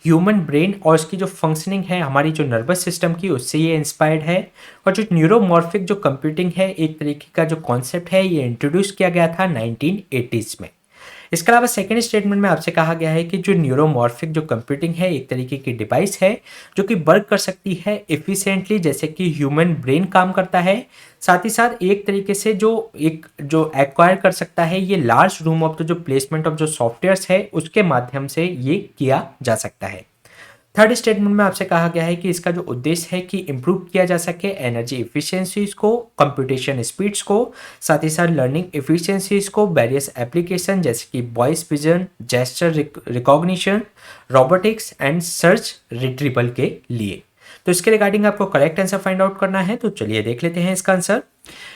ह्यूमन ब्रेन और इसकी जो फंक्शनिंग है हमारी जो नर्वस सिस्टम की उससे ये इंस्पायर्ड है। और जो न्यूरोमॉर्फिक जो कंप्यूटिंग है एक तरीके का जो कॉन्सेप्ट है ये इंट्रोड्यूस किया गया था 1980s में। इसके अलावा सेकेंड स्टेटमेंट में आपसे कहा गया है कि जो न्यूरोमॉर्फिक जो कंप्यूटिंग है एक तरीके की डिवाइस है जो कि वर्क कर सकती है एफिशिएंटली जैसे कि ह्यूमन ब्रेन काम करता है। साथ ही साथ एक तरीके से जो एक्वायर कर सकता है ये लार्ज रूम ऑफ जो प्लेसमेंट ऑफ जो सॉफ्टवेयर्स है उसके माध्यम से ये किया जा सकता है। थर्ड स्टेटमेंट में आपसे कहा गया है कि इसका जो उद्देश्य है कि इम्प्रूव किया जा सके एनर्जी इफिशियंसीज को, कंप्यूटेशन स्पीड्स को, साथ ही साथ लर्निंग इफिशियंसीज को, वेरियस एप्लीकेशन जैसे कि voice vision, gesture recognition, robotics and search retrieval के लिए। तो इसके रिगार्डिंग आपको करेक्ट आंसर फाइंड आउट करना है, तो चलिए देख लेते हैं इसका आंसर।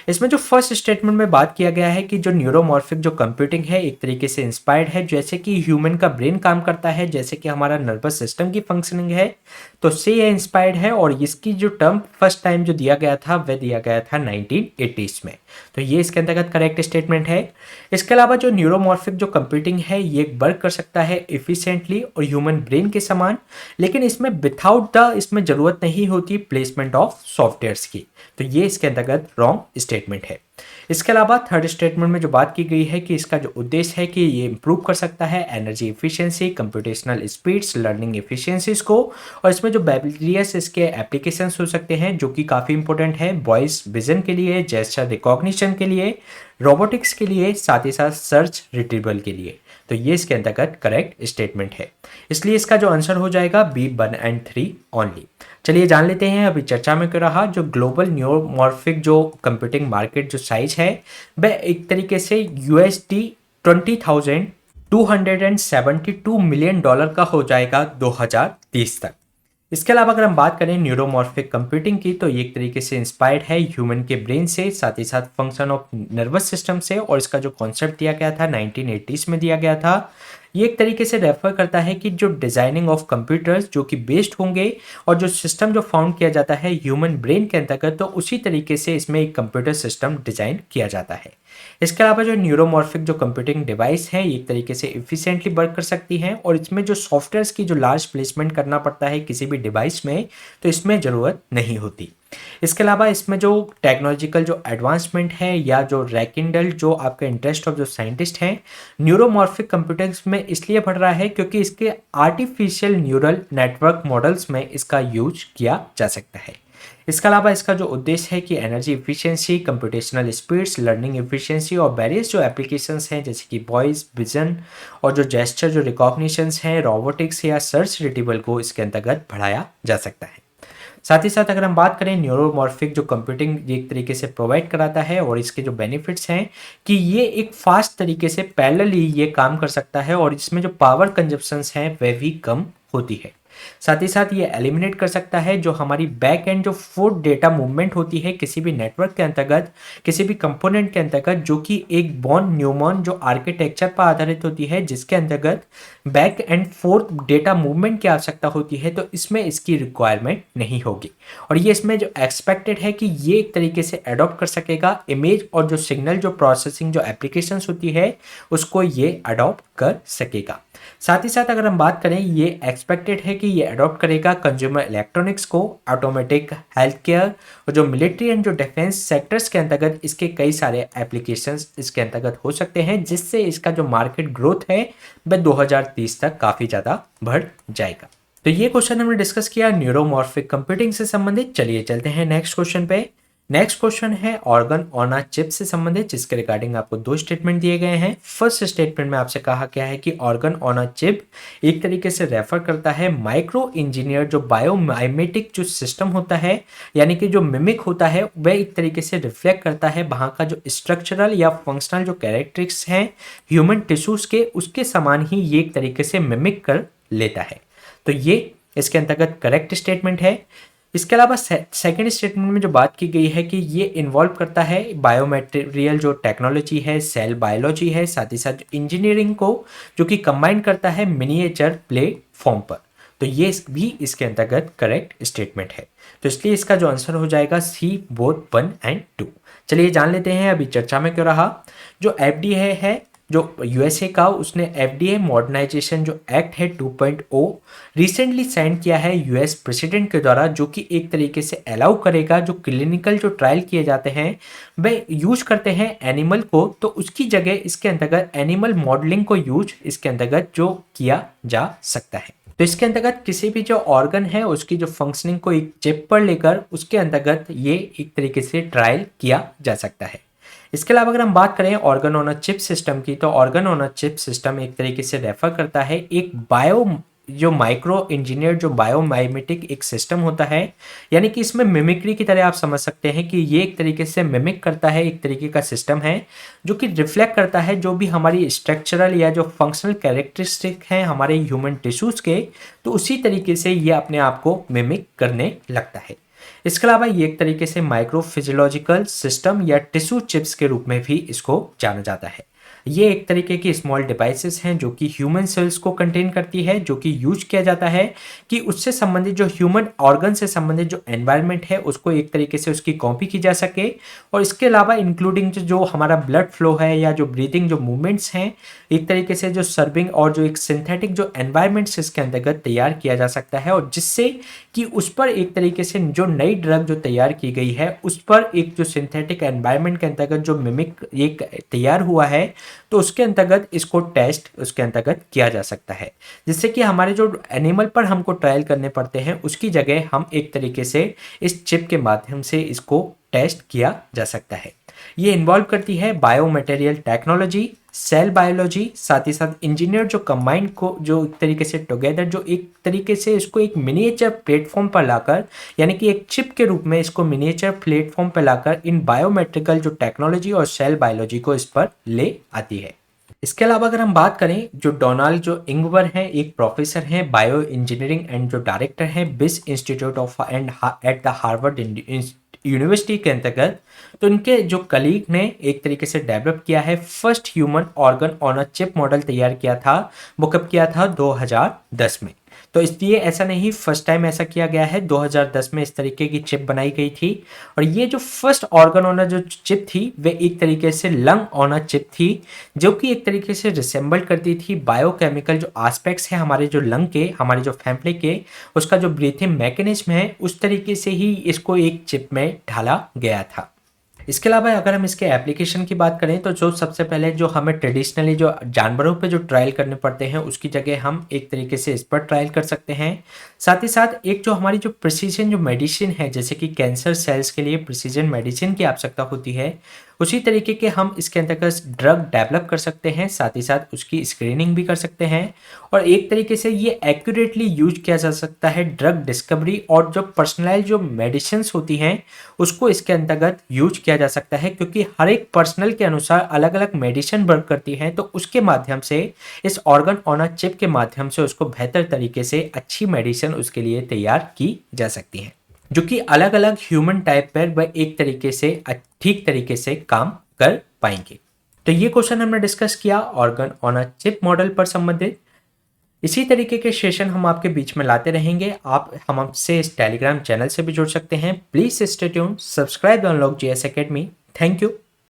इसमें जो फर्स्ट स्टेटमेंट में बात किया गया है कि जो न्यूरोमॉर्फिक जो कंप्यूटिंग है एक तरीके से इंस्पायर्ड है जैसे कि ह्यूमन का ब्रेन काम करता है, जैसे कि हमारा नर्वस सिस्टम की फंक्शनिंग है, तो से ये इंस्पायर्ड है। और इसकी जो टर्म फर्स्ट टाइम जो दिया गया था वह दिया गया था 1980s में, तो ये इसके अंतर्गत करेक्ट स्टेटमेंट है। इसके अलावा जो न्यूरोमॉर्फिक जो कंप्यूटिंग है ये वर्क कर सकता है एफिशिएंटली और ह्यूमन ब्रेन के समान, लेकिन इसमें विथआउट द इसमें जरूरत नहीं होती प्लेसमेंट ऑफ सॉफ्टवेयर्स की, तो ये इसके अंतर्गत रॉन्ग स्टेटमेंट है। इसके अलावा थर्ड स्टेटमेंट में जो बात की गई है कि इसका जो उद्देश्य है कि ये इम्प्रूव कर सकता है energy efficiency, computational speeds, learning efficiencies को। और इसमें जो वेरियस इसके एप्लीकेशंस हो सकते हैं जो कि काफ़ी इंपॉर्टेंट है वॉइस विजन के लिए, जेस्चर रिकॉग्निशन के लिए, रोबोटिक्स के लिए, साथ ही साथ सर्च रिट्रीवल के लिए। तो ये इसके अंतर्गत करेक्ट स्टेटमेंट है, इसलिए इसका जो आंसर हो जाएगा बी 1 एंड 3 ओनली। चलिए जान लेते हैं अभी चर्चा में क्या रहा। जो ग्लोबल न्यूरोमॉर्फिक जो कंप्यूटिंग मार्केट जो साइज है वह एक तरीके से USD 20,272 मिलियन डॉलर का हो जाएगा 2030 तक। इसके अलावा अगर हम बात करें न्यूरोमॉर्फिक कंप्यूटिंग की तो ये एक तरीके से इंस्पायर्ड है ह्यूमन के ब्रेन से, साथ ही साथ फंक्शन ऑफ नर्वस सिस्टम से। और इसका जो कॉन्सेप्ट दिया गया था 1980s में दिया गया था। ये एक तरीके से रेफर करता है कि जो डिजाइनिंग ऑफ कंप्यूटर्स जो कि बेस्ड होंगे और जो सिस्टम जो फाउंड किया जाता है ह्यूमन ब्रेन के अंतर्गत, तो उसी तरीके से इसमें एक कंप्यूटर सिस्टम डिजाइन किया जाता है। इसके अलावा जो न्यूरोमॉर्फिक जो कंप्यूटिंग डिवाइस है ये एक तरीके से इफिशिएंटली वर्क कर सकती हैं और इसमें जो सॉफ्टवेयर्स की जो लार्ज प्लेसमेंट करना पड़ता है किसी भी डिवाइस में, तो इसमें ज़रूरत नहीं होती। इसके अलावा इसमें जो टेक्नोलॉजिकल जो एडवांसमेंट है या जो रैकिंडल जो आपका इंटरेस्ट ऑफ जो साइंटिस्ट हैं न्यूरोमॉर्फिक कंप्यूटर्स में इसलिए बढ़ रहा है क्योंकि इसके आर्टिफिशियल न्यूरल नेटवर्क मॉडल्स में इसका यूज किया जा सकता है। इसके अलावा इसका जो उद्देश्य है कि energy efficiency, computational speeds, learning efficiency और वेरियस जो एप्लीकेशंस हैं जैसे कि वॉइस विजन और जो जेस्चर जो रिकॉग्निशंस हैं, रोबोटिक्स या सर्च रिट्रीवल को इसके अंतर्गत बढ़ाया जा सकता है। साथ ही साथ अगर हम बात करें न्यूरोमॉर्फिक जो कंप्यूटिंग एक तरीके से प्रोवाइड कराता है और इसके जो बेनिफिट्स हैं कि ये एक फास्ट तरीके से पैरेलली ये काम कर सकता है और इसमें जो पावर कंजप्शंस हैं वह भी कम होती है। साथ ही साथ ये एलिमिनेट कर सकता है जो हमारी बैक एंड जो फुट डेटा मूवमेंट होती है किसी भी नेटवर्क के अंतर्गत, किसी भी कंपोनेंट के अंतर्गत, जो कि एक बॉर्न न्यूमॉन जो आर्किटेक्चर पर आधारित होती है जिसके अंतर्गत back and fourth data movement की आवश्यकता होती है, तो इसमें इसकी रिक्वायरमेंट नहीं होगी। और ये इसमें जो एक्सपेक्टेड है कि ये एक तरीके से अडॉप्ट कर सकेगा इमेज और जो सिग्नल जो प्रोसेसिंग जो एप्लीकेशंस होती है उसको ये अडॉप्ट कर सकेगा। साथ ही साथ अगर हम बात करें ये एक्सपेक्टेड है कि ये अडॉप्ट करेगा कंज्यूमर इलेक्ट्रॉनिक्स को, ऑटोमेटिक हेल्थ केयर और जो मिलिट्री एंड जो डिफेंस सेक्टर्स के अंतर्गत इसके कई सारे एप्लीकेशंस इसके अंतर्गत हो सकते हैं, जिससे इसका जो मार्केट ग्रोथ है वह 2030 तक काफ़ी ज़्यादा बढ़ जाएगा। तो ये क्वेश्चन हमने डिस्कस किया न्यूरोमॉर्फिक कंप्यूटिंग से संबंधित। चलिए चलते हैं नेक्स्ट क्वेश्चन पे। नेक्स्ट क्वेश्चन है ऑर्गन ऑन अ चिप से संबंधित, जिसके रिगार्डिंग आपको दो स्टेटमेंट दिए गए हैं। फर्स्ट स्टेटमेंट में आपसे कहा गया है कि ऑर्गन ऑन अ चिप एक तरीके से रेफर करता है माइक्रो इंजीनियर जो बायोमाइमेटिक जो सिस्टम होता है, यानी कि जो मिमिक होता है वह एक तरीके से रिफ्लेक्ट करता है वहाँ का जो स्ट्रक्चरल या फंक्शनल जो कैरेक्टरिस्टिक्स हैं ह्यूमन टिश्यूज के, उसके समान ही ये एक तरीके से मिमिक कर लेता है। तो ये इसके अंतर्गत करेक्ट स्टेटमेंट है। इसके अलावा सेकेंड स्टेटमेंट में जो बात की गई है कि ये इन्वॉल्व करता है बायोमेटेरियल जो टेक्नोलॉजी है, सेल बायोलॉजी है, साथ ही साथ इंजीनियरिंग को जो कि कंबाइन करता है मिनिएचर प्लेटफॉर्म पर। तो ये भी इसके अंतर्गत करेक्ट स्टेटमेंट है। तो इसलिए इसका जो आंसर हो जाएगा सी बोथ 1 एंड 2। चलिए जान लेते हैं अभी चर्चा में क्यों रहा। जो FDA है जो USA का, उसने FDA मॉडर्नाइजेशन जो एक्ट है 2.0 रिसेंटली साइन किया है US प्रेसिडेंट के द्वारा, जो कि एक तरीके से अलाउ करेगा जो क्लिनिकल जो ट्रायल किए जाते हैं वे यूज करते हैं एनिमल को, तो उसकी जगह इसके अंतर्गत एनिमल मॉडलिंग को यूज इसके अंतर्गत जो किया जा सकता है। तो इसके अंतर्गत किसी भी जो ऑर्गन है उसकी जो फंक्शनिंग को एक चिप पर लेकर उसके अंतर्गत ये एक तरीके से ट्रायल किया जा सकता है। इसके अलावा अगर हम बात करें organ on a chip system की, तो organ on a chip system एक तरीके से रेफर करता है एक जो माइक्रो इंजीनियर जो बायोमाइमेटिक एक सिस्टम होता है, यानी कि इसमें मिमिक्री की तरह आप समझ सकते हैं कि ये एक तरीके से मिमिक करता है, एक तरीके का सिस्टम है जो कि रिफ्लेक्ट करता है जो भी हमारी स्ट्रक्चरल या जो फंक्शनल कैरेक्टरिस्टिक हैं हमारे ह्यूमन टिश्यूज के, तो उसी तरीके से ये अपने आप को मिमिक करने लगता है। इसके अलावा ये एक तरीके से माइक्रो फिजियोलॉजिकल सिस्टम या टिश्यू चिप्स के रूप में भी इसको जाना जाता है। ये एक तरीके की स्मॉल डिवाइसेस हैं जो कि ह्यूमन सेल्स को कंटेन करती है, जो कि यूज किया जाता है कि उससे संबंधित जो ह्यूमन ऑर्गन से संबंधित जो एनवायरनमेंट है उसको एक तरीके से उसकी कॉपी की जा सके। और इसके अलावा इंक्लूडिंग जो हमारा ब्लड फ्लो है या जो ब्रीदिंग जो मूवमेंट्स हैं, एक तरीके से जो सर्विंग और जो एक सिंथेटिक जो एनवायरनमेंट्स इसके अंतर्गत तैयार किया जा सकता है, और जिससे कि उस पर एक तरीके से जो नई ड्रग जो तैयार की गई है उस पर एक जो सिंथेटिक एनवायरनमेंट के अंतर्गत जो मिमिक एक तैयार हुआ है, तो उसके अंतर्गत इसको टेस्ट उसके अंतर्गत किया जा सकता है, जिससे कि हमारे जो एनिमल पर हमको ट्रायल करने पड़ते हैं उसकी जगह हम एक तरीके से इस चिप के माध्यम से इसको टेस्ट किया जा सकता है। ये इन्वॉल्व करती है biomaterial technology, cell biology, साथ ही साथ इंजीनियर जो कंबाइंड को जो एक तरीके से टुगेदर जो एक तरीके से इसको एक मिनिएचर प्लेटफॉर्म पर लाकर, यानी कि एक चिप के रूप में इसको मिनिएचर प्लेटफॉर्म पर लाकर इन बायोमेट्रिकल जो टेक्नोलॉजी और सेल बायोलॉजी को इस पर ले आती है। इसके अलावा अगर हम बात करें, जो डोनाल्ड जो इंगवर हैं, एक प्रोफेसर हैं बायो इंजीनियरिंग एंड जो डायरेक्टर हैं बिस institute of and at the Harvard university के अंतर्गत, तो इनके जो कलीग ने एक तरीके से डेवलप किया है first human organ on a chip model तैयार किया था। वो कब किया था? 2010 में। तो इसलिए ऐसा नहीं फर्स्ट टाइम ऐसा किया गया है, 2010 में इस तरीके की चिप बनाई गई थी। और ये जो फर्स्ट ऑर्गन ऑन अ जो चिप थी वे एक तरीके से लंग ऑन अ चिप थी, जो कि एक तरीके से रिसेंबल करती थी बायोकेमिकल जो एस्पेक्ट्स हैं हमारे जो लंग के, हमारे जो फेफड़े के, उसका जो ब्रीथिंग मैकेनिज्म है उस तरीके से ही इसको एक चिप में ढाला गया था। इसके अलावा अगर हम इसके एप्लीकेशन की बात करें, तो जो सबसे पहले जो हमें ट्रेडिशनली जो जानवरों पे जो ट्रायल करने पड़ते हैं उसकी जगह हम एक तरीके से इस पर ट्रायल कर सकते हैं। साथ ही साथ एक जो हमारी जो प्रिसीजन जो मेडिसिन है, जैसे कि कैंसर सेल्स के लिए प्रिसीजन मेडिसिन की आवश्यकता होती है, उसी तरीके के हम इसके अंतर्गत ड्रग डेवलप कर सकते हैं, साथ ही साथ उसकी स्क्रीनिंग भी कर सकते हैं। और एक तरीके से ये एक्यूरेटली यूज किया जा सकता है ड्रग डिस्कवरी और जो पर्सनलाइज जो मेडिसिन होती हैं उसको इसके अंतर्गत यूज किया जा सकता है, क्योंकि हर एक पर्सनल के अनुसार अलग अलग मेडिसिन वर्क करती हैं, तो उसके माध्यम से इस ऑर्गन ऑन अ चिप के माध्यम से उसको बेहतर तरीके से अच्छी मेडिसिन उसके लिए तैयार की जा सकती हैं, जो कि अलग अलग ह्यूमन टाइप पर वह एक तरीके से ठीक तरीके से काम कर पाएंगे। तो ये क्वेश्चन हमने डिस्कस किया organ on a chip model पर संबंधित। इसी तरीके के सेशन हम आपके बीच में लाते रहेंगे। आप हमसे इस टेलीग्राम चैनल से भी जुड़ सकते हैं। Please stay tuned, subscribe unlock GS academy. Thank you.